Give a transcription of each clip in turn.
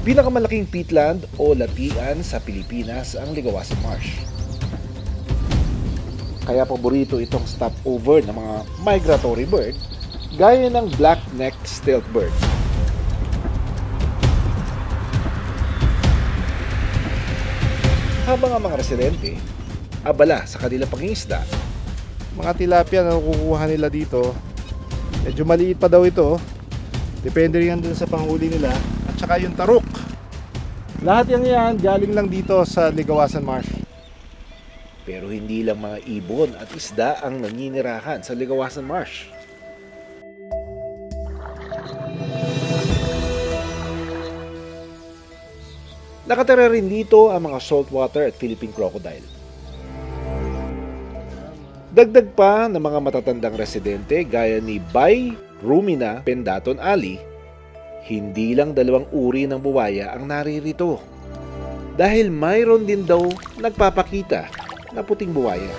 Pinakamalaking peatland o latian sa Pilipinas ang Ligawasan Marsh. Kaya paborito itong stopover ng mga migratory bird gaya ng black-necked stilt bird. Habang ang mga residente abala sa kanilang pangingisda, Mga tilapia na nakukuha nila dito, medyo maliit pa daw ito. Depende rin yan dun sa panghuli nila. At saka yung tarok. Lahat yan galing lang dito sa Ligawasan Marsh. pero hindi lang mga ibon at isda ang naninirahan sa Ligawasan Marsh. Nakatira rin dito ang mga saltwater at Philippine crocodile. Dagdag pa ng mga matatandang residente gaya ni Bay Rumina Pendaton Ali, hindi lang dalawang uri ng buwaya ang naririto. Dahil mayroon din daw nagpapakita na puting buwaya.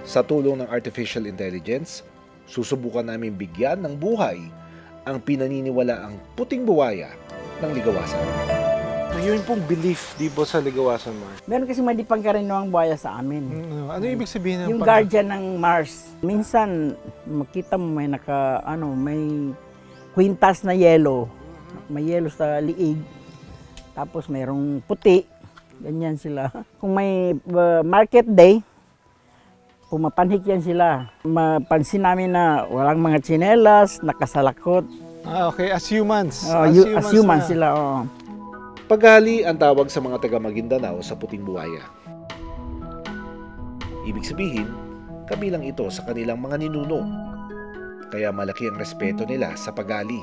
Sa tulong ng artificial intelligence, susubukan namin bigyan ng buhay ang pinaniniwalaang puting buwaya ng Ligawasan. Yun pong belief di ba sa Ligawasan Marsh? Meron kasi may pangkaraniwang buhaya sa amin. Ano ibig sabihin ng Yung guardian ng Mars. Minsan makita mo may may kwintas na yellow. May yellow sa liig. Tapos mayroong puti. Ganyan sila. Kung may market day, pumapanhik yan sila. Mapansin namin na walang mga tsinelas, nakasalakot. Okay, as humans. As humans sila. Paghali ang tawag sa mga taga Maguindanao sa puting buwaya. Ibig sabihin, kabilang ito sa kanilang mga ninuno. Kaya malaki ang respeto nila sa paghali.